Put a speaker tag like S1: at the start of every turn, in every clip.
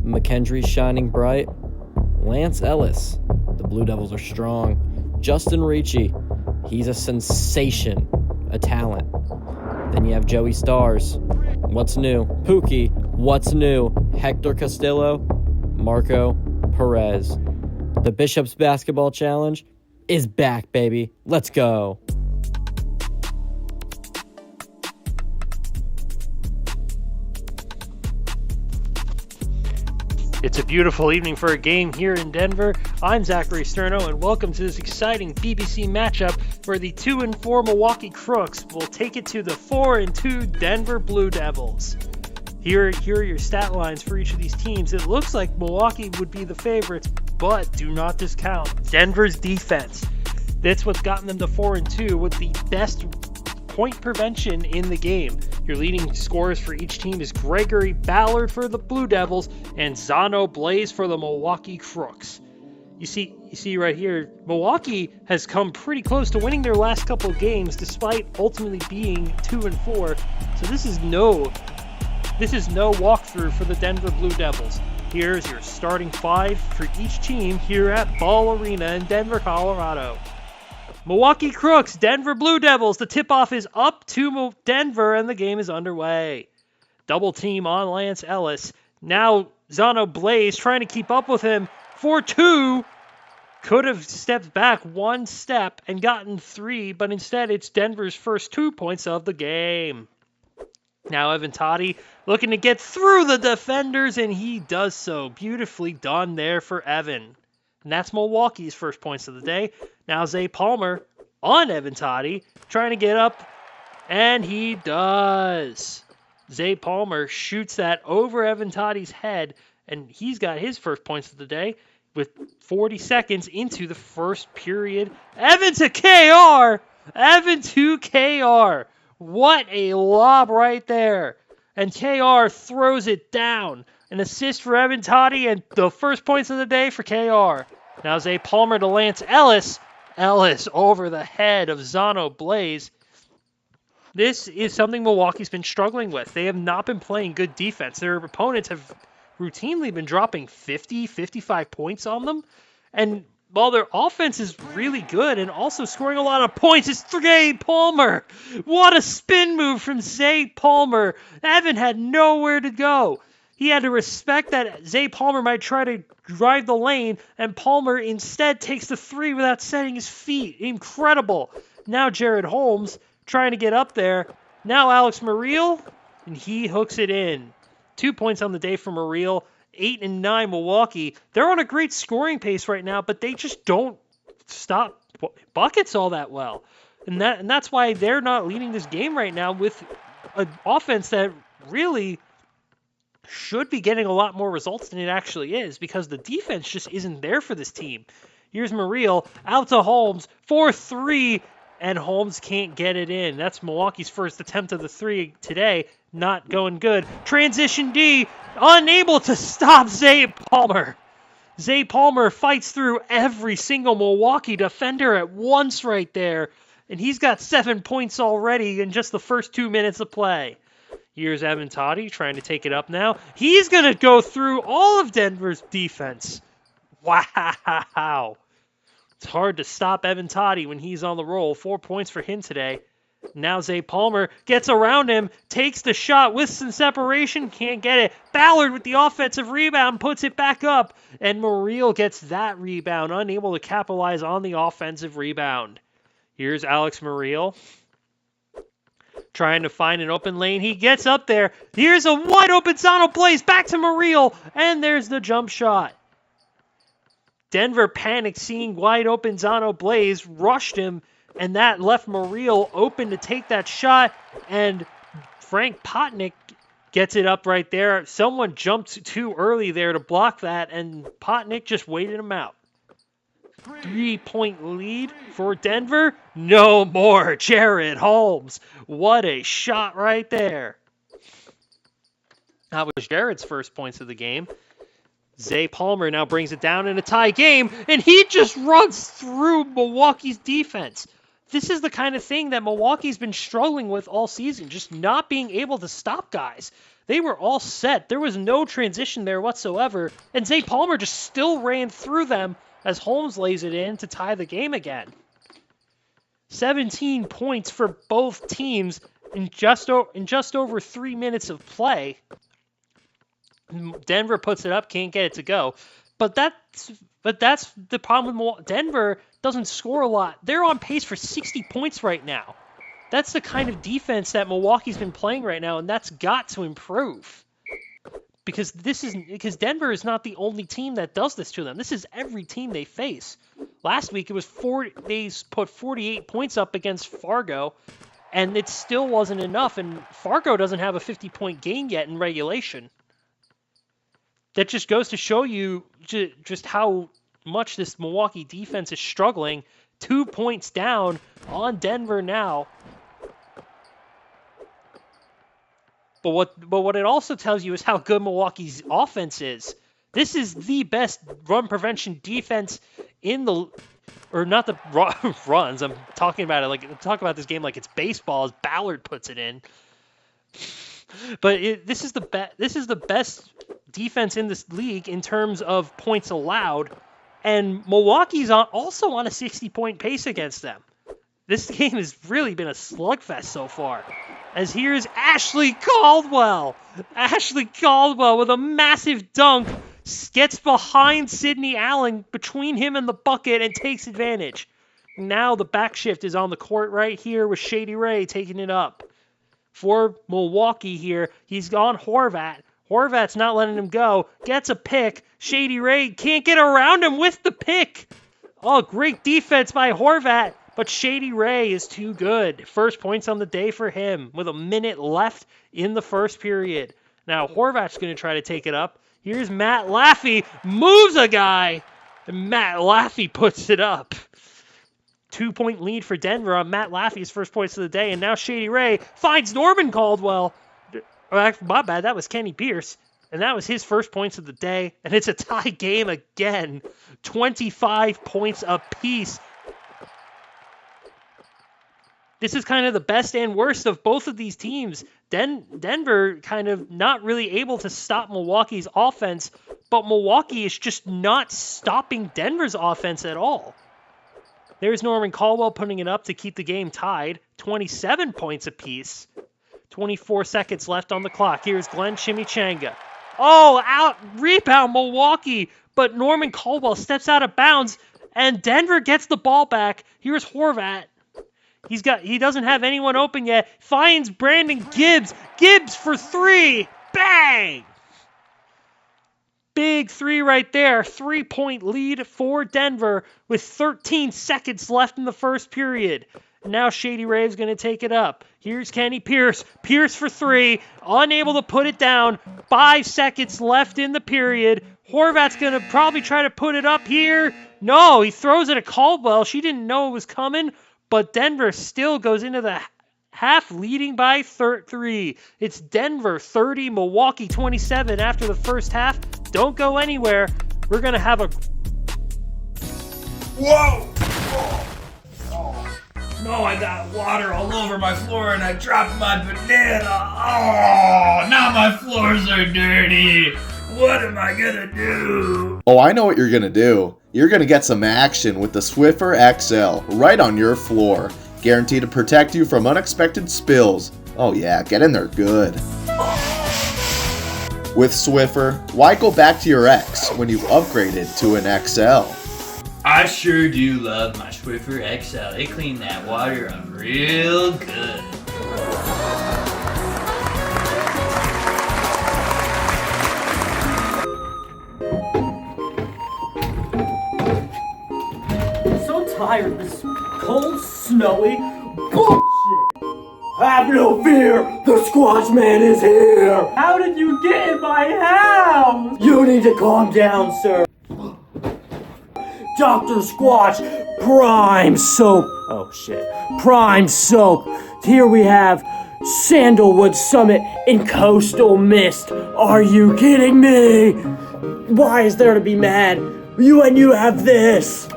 S1: McKendry's shining bright. Lance Ellis. The Blue Devils are strong. Justin Ricci. He's a sensation. A talent. Then you have Joey Stars. What's new? Pookie. What's new? Hector Castillo. Marco Perez. The Bishops Basketball Challenge is back, baby. Let's go.
S2: It's a beautiful evening for a game here in Denver. I'm Zachary Sterno, and welcome to this exciting BBC matchup where the 2-4 Milwaukee Crooks will take it to the 4-2 Denver Blue Devils. Here are your stat lines for each of these teams. It looks like Milwaukee would be the favorites, but do not discount Denver's defense. That's what's gotten them to 4-2 with the best point prevention in the game. Your leading scorers for each team is Gregory Ballard for the Blue Devils and Zano Blaze for the Milwaukee Crooks. You see right here, Milwaukee has come pretty close to winning their last couple of games despite ultimately being 2-4. So this is no walkthrough for the Denver Blue Devils. Here's your starting five for each team here at Ball Arena in Denver, Colorado. Milwaukee Crooks, Denver Blue Devils. The tip-off is up to Denver, and the game is underway. Double team on Lance Ellis. Now Zano Blaze trying to keep up with him for two. Could have stepped back one step and gotten three, but instead it's Denver's first 2 points of the game. Now Evan Toddy looking to get through the defenders, and he does so. Beautifully done there for Evan. And that's Milwaukee's first points of the day. Now Zay Palmer on Evan Toddy, trying to get up, and he does. Zay Palmer shoots that over Evan Toddy's head, and he's got his first points of the day with 40 seconds into the first period. Evan to KR! Evan to KR! What a lob right there. And KR throws it down. An assist for Evan Toddy and the first points of the day for KR. Now Zay Palmer to Lance Ellis. Ellis over the head of Zano Blaze. This is something Milwaukee's been struggling with. They have not been playing good defense. Their opponents have routinely been dropping 50, 55 points on them. And while their offense is really good and also scoring a lot of points, it's Zay Palmer. What a spin move from Zay Palmer. Evan had nowhere to go. He had to respect that Zay Palmer might try to drive the lane, and Palmer instead takes the three without setting his feet. Incredible. Now Jared Holmes trying to get up there. Now Alex Muriel, and he hooks it in. 2 points on the day for Muriel. 8-9 Milwaukee. They're on a great scoring pace right now, but they just don't stop buckets all that well. And that's why they're not leading this game right now with an offense that really should be getting a lot more results than it actually is, because the defense just isn't there for this team. Here's Muriel out to Holmes for three, and Holmes can't get it in. That's Milwaukee's first attempt of the three today. Not going good. Transition D, unable to stop Zay Palmer. Zay Palmer fights through every single Milwaukee defender at once right there, and he's got 7 points already in just the first 2 minutes of play. Here's Evan Toddy trying to take it up now. He's going to go through all of Denver's defense. Wow. It's hard to stop Evan Toddy when he's on the roll. 4 points for him today. Now Zay Palmer gets around him, takes the shot with some separation, can't get it. Ballard with the offensive rebound, puts it back up, and Muriel gets that rebound, unable to capitalize on the offensive rebound. Here's Alex Muriel trying to find an open lane. He gets up there. Here's a wide open Zano Blaze. Back to Muriel. And there's the jump shot. Denver panicked seeing wide open Zano Blaze. Rushed him. And that left Muriel open to take that shot. And Frank Potnick gets it up right there. Someone jumped too early there to block that. And Potnick just waited him out. 3-point lead for Denver. No more. Jared Holmes. What a shot right there. That was Jared's first points of the game. Zay Palmer now brings it down in a tie game, and he just runs through Milwaukee's defense. This is the kind of thing that Milwaukee's been struggling with all season, just not being able to stop guys. They were all set. There was no transition there whatsoever. And Zay Palmer just still ran through them as Holmes lays it in to tie the game again. 17 points for both teams in just over 3 minutes of play. Denver puts it up, can't get it to go. But that's the problem with Milwaukee. Denver doesn't score a lot. They're on pace for 60 points right now. That's the kind of defense that Milwaukee's been playing right now, and that's got to improve. Because Denver is not the only team that does this to them. This is every team they face. Last week they put 48 points up against Fargo, and it still wasn't enough. And Fargo doesn't have a 50-point game yet in regulation. That just goes to show you just how much this Milwaukee defense is struggling. 2 points down on Denver now. But what it also tells you is how good Milwaukee's offense is. This is the best run prevention defense in the, or not the runs. I'm talking about this game like it's baseball, as Ballard puts it in. But this is the best defense in this league in terms of points allowed, and Milwaukee's also on a 60-point pace against them. This game has really been a slugfest so far. As here's Ashley Caldwell. Ashley Caldwell with a massive dunk gets behind Sidney Allen between him and the bucket and takes advantage. Now the back shift is on the court right here with Shady Ray taking it up. For Milwaukee here, he's on Horvat. Horvat's not letting him go. Gets a pick. Shady Ray can't get around him with the pick. Oh, great defense by Horvat. But Shady Ray is too good. First points on the day for him with a minute left in the first period. Now Horvat's going to try to take it up. Here's Matt Laffey. Moves a guy. And Matt Laffey puts it up. 2-point lead for Denver on Matt Laffey's first points of the day. And now Shady Ray finds Norman Caldwell. My bad, that was Kenny Pierce. And that was his first points of the day. And it's a tie game again. 25 points apiece. This is kind of the best and worst of both of these teams. Denver kind of not really able to stop Milwaukee's offense, but Milwaukee is just not stopping Denver's offense at all. There's Norman Caldwell putting it up to keep the game tied. 27 points apiece. 24 seconds left on the clock. Here's Glenn Chimichanga. Oh, out rebound Milwaukee, but Norman Caldwell steps out of bounds, and Denver gets the ball back. Here's Horvat. He doesn't have anyone open yet. Finds Brandon Gibbs. Gibbs for three. Bang! Big three right there. 3-point lead for Denver with 13 seconds left in the first period. Now Shady Rave's going to take it up. Here's Kenny Pierce. Pierce for three. Unable to put it down. 5 seconds left in the period. Horvat's going to probably try to put it up here. No, he throws it at Caldwell. She didn't know it was coming. But Denver still goes into the half leading by 3. It's Denver 30, Milwaukee 27 after the first half. Don't go anywhere. We're going to have a...
S3: Whoa! Oh. No, I got water all over my floor and I dropped my banana. Oh, now my floors are dirty. What am I going to do?
S4: Oh, I know what you're going to do. You're going to get some action with the Swiffer XL right on your floor. Guaranteed to protect you from unexpected spills. Oh yeah, get in there good. With Swiffer, why go back to your ex when you've upgraded to an XL?
S3: I sure do love my Swiffer XL. They clean that water up real good.
S5: Tired of this cold, snowy bullshit. Have no fear, the Squatch Man is here. How did you get in my house? You need to calm down, sir. Dr. Squatch, Prime Soap. Oh shit, Prime Soap. Here we have Sandalwood Summit in Coastal Mist. Are you kidding me? Why is there to be mad? You have this.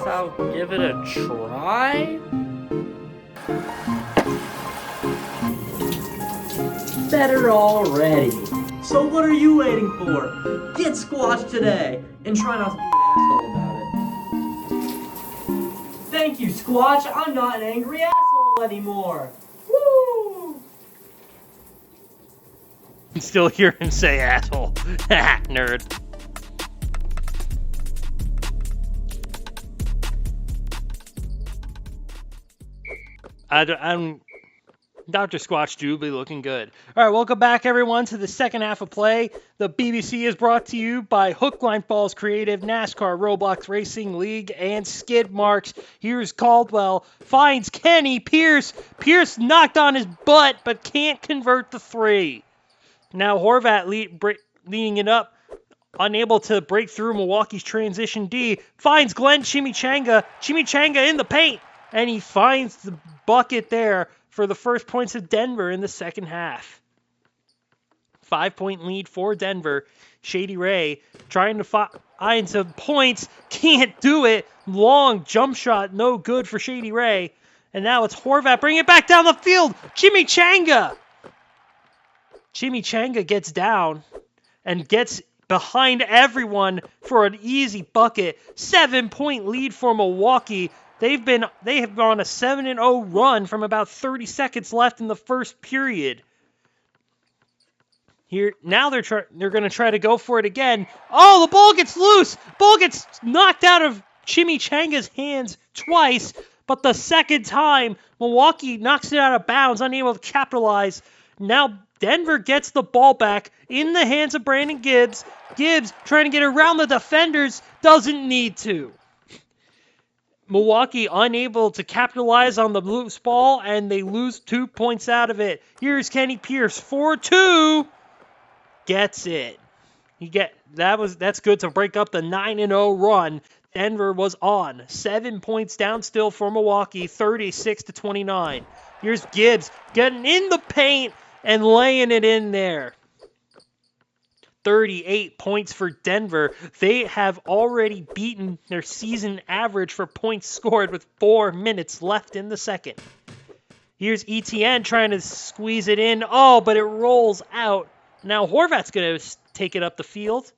S1: I'll give it a try.
S5: better already. So what are you waiting for? Get squashed today and try not to be an asshole about it. Thank you, Squatch. I'm not an angry asshole anymore. Woo!
S2: You still hear him say asshole. Nerd. I'm Dr. Squatch do be looking good. All right, welcome back, everyone, to the second half of play. The BBC is brought to you by Hook, Line, Falls Creative, NASCAR, Roblox Racing League, and Skid Marks. Here's Caldwell, finds Kenny Pierce. Pierce knocked on his butt, but can't convert the three. Now Horvat leading it up, unable to break through Milwaukee's transition D, finds Glenn Chimichanga. Chimichanga in the paint, and he finds the bucket there for the first points of Denver in the second half. 5-point lead for Denver. Shady Ray trying to find some points. Can't do it. Long jump shot. No good for Shady Ray. And now it's Horvat. Bring it back down the field. Chimichanga. Chimichanga gets down and gets behind everyone for an easy bucket. 7-point lead for Milwaukee. They have gone a 7-0 run from about 30 seconds left in the first period. Here now they're going to try to go for it again. Oh, the ball gets loose. Ball gets knocked out of Chimichanga's hands twice, but the second time Milwaukee knocks it out of bounds, unable to capitalize. Now Denver gets the ball back in the hands of Brandon Gibbs. Gibbs trying to get around the defenders, doesn't need to. Milwaukee unable to capitalize on the loose ball, and they lose 2 points out of it. Here's Kenny Pierce, 4-2, gets it. That's good to break up the 9-0 run. Denver was on. 7 points down still for Milwaukee, 36-29. Here's Gibbs getting in the paint and laying it in there. 38 points for Denver. They have already beaten their season average for points scored with 4 minutes left in the second. Here's ETN trying to squeeze it in. Oh, but it rolls out. Now Horvat's going to take it up the field.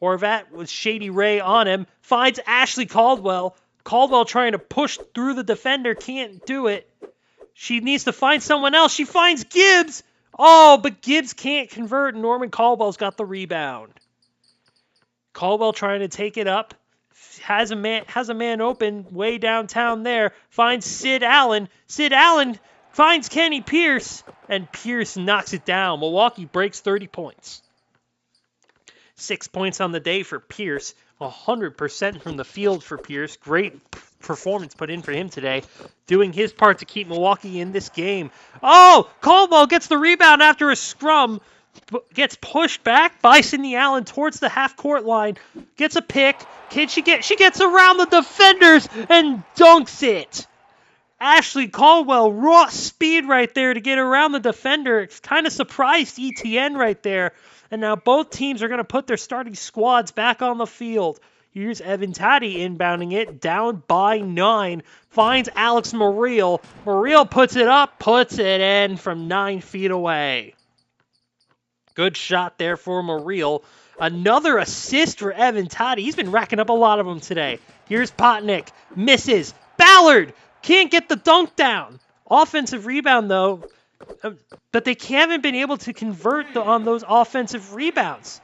S2: Horvat with Shady Ray on him. Finds Ashley Caldwell. Caldwell trying to push through the defender. Can't do it. She needs to find someone else. She finds Gibbs. Oh, but Gibbs can't convert. Norman Caldwell's got the rebound. Caldwell trying to take it up. Has a man open way downtown there. Finds Sid Allen. Sid Allen finds Kenny Pierce. And Pierce knocks it down. Milwaukee breaks 30 points. 6 points on the day for Pierce. 100% from the field for Pierce. Great performance put in for him today, doing his part to keep Milwaukee in this game. Oh, Caldwell gets the rebound after a scrum, gets pushed back by Sydney Allen towards the half-court line, gets a pick. She gets around the defenders and dunks it. Ashley Caldwell, raw speed right there to get around the defender. It's kind of surprised ETN right there. And now both teams are going to put their starting squads back on the field. Here's Evan Taddy inbounding it, down by 9. Finds Alex Muriel. Muriel puts it up, puts it in from 9 feet away. Good shot there for Muriel. Another assist for Evan Taddy. He's been racking up a lot of them today. Here's Potnick. Misses. Ballard can't get the dunk down. Offensive rebound, though. But they haven't been able to convert on those offensive rebounds.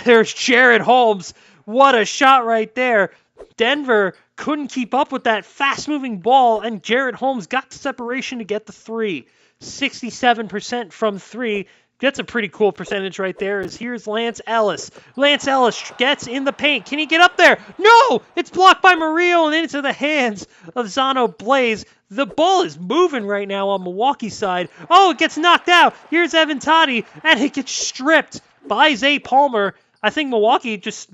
S2: There's Jared Holmes. What a shot right there. Denver couldn't keep up with that fast-moving ball, and Jared Holmes got the separation to get the 3. 67% from 3. That's a pretty cool percentage right there. Here's Lance Ellis. Lance Ellis gets in the paint. Can he get up there? No! It's blocked by Murillo and into the hands of Zano Blaze. The ball is moving right now on Milwaukee's side. Oh, it gets knocked out. Here's Evan Toddy, and it gets stripped by Zay Palmer. I think Milwaukee just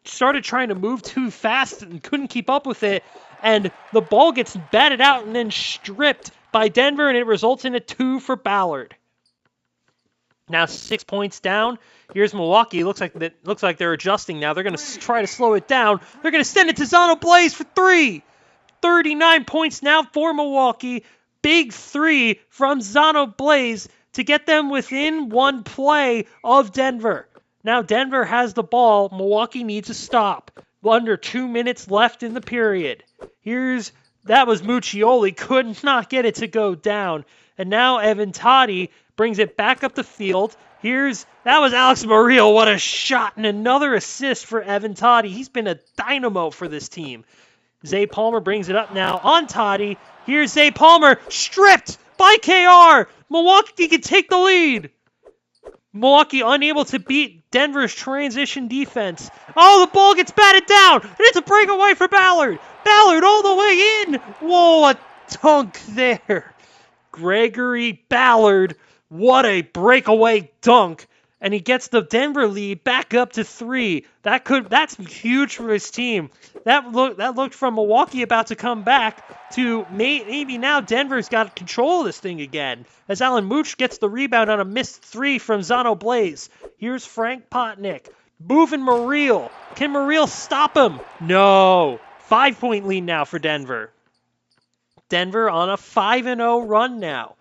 S2: started trying to move too fast and couldn't keep up with it, and the ball gets batted out and then stripped by Denver, and it results in a 2 for Ballard. Now 6 points down. Here's Milwaukee. Looks like they're adjusting now. They're going to try to slow it down. They're going to send it to Zano Blaze for 3. 39 points now for Milwaukee. Big 3 from Zano Blaze to get them within one play of Denver. Now Denver has the ball. Milwaukee needs a stop. Under 2 minutes left in the period. That was Muccioli. Could not get it to go down. And now Evan Toddy brings it back up the field. That was Alex Murillo. What a shot, and another assist for Evan Toddy. He's been a dynamo for this team. Zay Palmer brings it up now on Toddy. Here's Zay Palmer, stripped by KR. Milwaukee can take the lead. Milwaukee unable to beat Denver's transition defense. Oh, the ball gets batted down, and it's a breakaway for Ballard. Ballard all the way in. Whoa, a dunk there. Gregory Ballard, what a breakaway dunk. And he gets the Denver lead back up to 3. That's huge for his team. That looked from Milwaukee about to come back to maybe now Denver's got control of this thing again. As Alan Mooch gets the rebound on a missed 3 from Zano Blaze. Here's Frank Potnick. Moving Muriel. Can Muriel stop him? No. 5-point lead now for Denver. Denver on a 5-0 run now.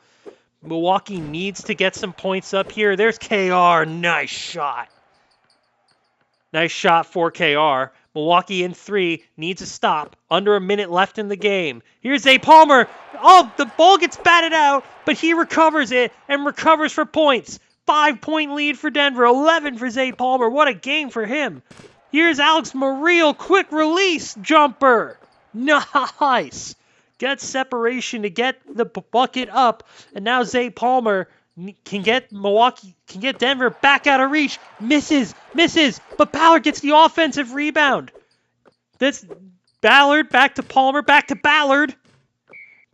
S2: Milwaukee needs to get some points up here. There's KR. Nice shot. Nice shot for KR. Milwaukee in 3. Needs a stop. Under a minute left in the game. Here's Zay Palmer. Oh, the ball gets batted out, but he recovers it and recovers for points. 5-point lead for Denver. 11 for Zay Palmer. What a game for him. Here's Alex Murillo. Quick release jumper. Nice. Gets separation to get the bucket up, and now Zay Palmer can get Denver back out of reach. Misses, but Ballard gets the offensive rebound. That's Ballard back to Palmer, back to Ballard.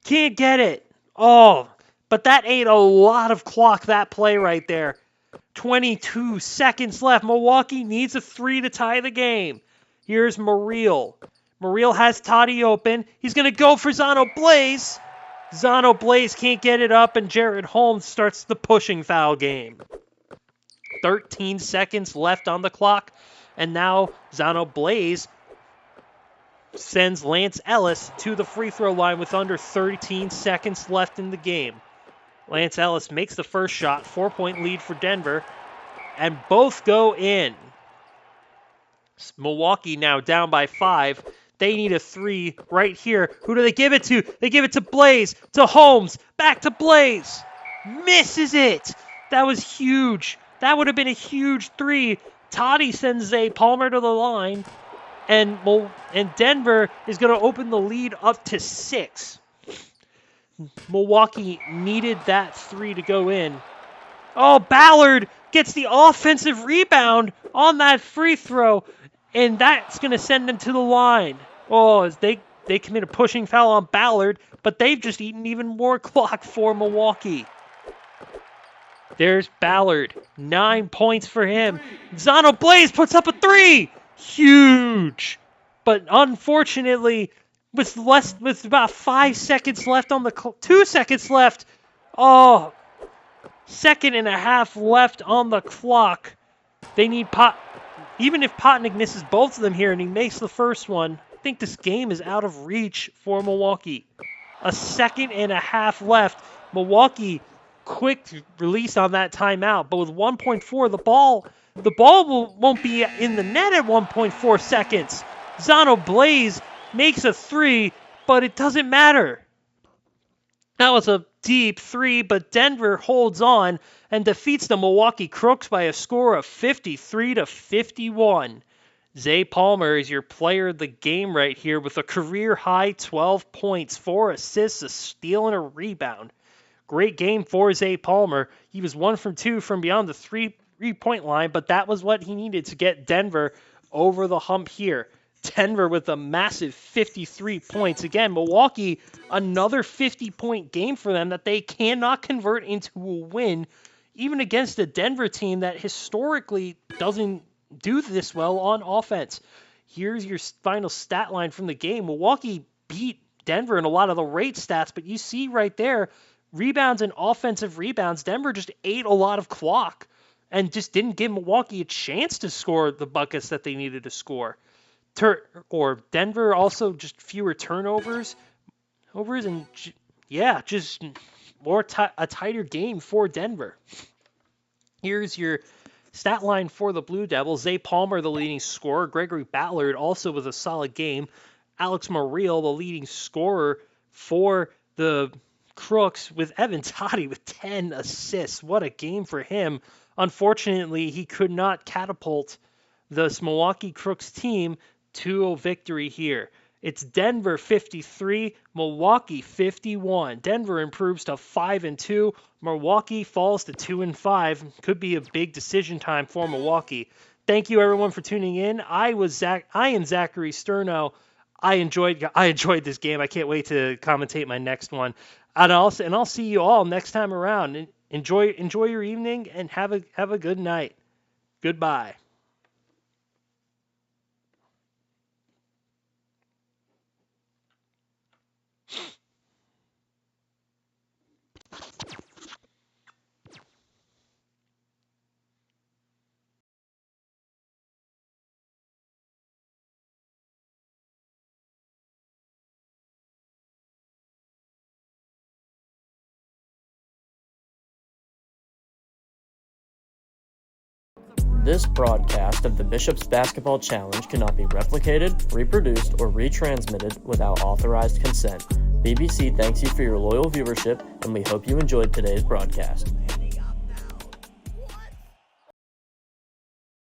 S2: Can't get it. Oh, but that ate a lot of clock, that play right there. 22 seconds left. Milwaukee needs a 3 to tie the game. Here's Muriel. Muriel has Toddy open. He's going to go for Zano Blaze. Zano Blaze can't get it up, and Jared Holmes starts the pushing foul game. 13 seconds left on the clock, and now Zano Blaze sends Lance Ellis to the free throw line with under 13 seconds left in the game. Lance Ellis makes the first shot, 4-point lead for Denver, and both go in. Milwaukee now down by 5. They need a 3 right here. Who do they give it to? They give it to Blaze, to Holmes, back to Blaze. Misses it. That was huge. That would have been a huge 3. Toddy sends Zay Palmer to the line, and Denver is going to open the lead up to 6. Milwaukee needed that 3 to go in. Oh, Ballard gets the offensive rebound on that free throw, and that's going to send them to the line. Oh, as they commit a pushing foul on Ballard, but they've just eaten even more clock for Milwaukee. There's Ballard. 9 points for him. Zano Blaze puts up a 3. Huge. But unfortunately, with about 5 seconds left on the 2 seconds left. Oh, second and a half left on the clock. They need even if Potnick misses both of them here and he makes the first one, I think this game is out of reach for Milwaukee. A second and a half left. Milwaukee, quick release on that timeout, but with 1.4, the ball won't be in the net at 1.4 seconds. Zano Blaze makes a 3, but it doesn't matter. That was a deep 3, but Denver holds on and defeats the Milwaukee Crooks by a score of 53-51. Zay Palmer is your player of the game right here with a career-high 12 points, 4 assists, a steal, and a rebound. Great game for Zay Palmer. He was 1 from 2 from beyond the three-point line, but that was what he needed to get Denver over the hump here. Denver with a massive 53 points. Again, Milwaukee, another 50-point game for them that they cannot convert into a win, even against a Denver team that historically doesn't do this well on offense. Here's your final stat line from the game. Milwaukee beat Denver in a lot of the rate stats, but you see right there, rebounds and offensive rebounds, Denver just ate a lot of clock and just didn't give Milwaukee a chance to score the buckets that they needed to score. Or Denver also just fewer turnovers. Just a tighter game for Denver. Here's your stat line for the Blue Devils. Zay Palmer, the leading scorer. Gregory Ballard also with a solid game. Alex Muriel, the leading scorer for the Crooks, with Evan Toddy with 10 assists. What a game for him. Unfortunately, he could not catapult this Milwaukee Crooks team to a victory here. It's Denver 53, Milwaukee 51. Denver improves to 5-2. Milwaukee falls to 2-5. Could be a big decision time for Milwaukee. Thank you everyone for tuning in. I am Zachary Sterno. I enjoyed this game. I can't wait to commentate my next one. And I'll see you all next time around. Enjoy your evening and have a good night. Goodbye.
S1: This broadcast of the Bishop's Basketball Challenge cannot be replicated, reproduced, or retransmitted without authorized consent. BBC thanks you for your loyal viewership, and we hope you enjoyed today's broadcast.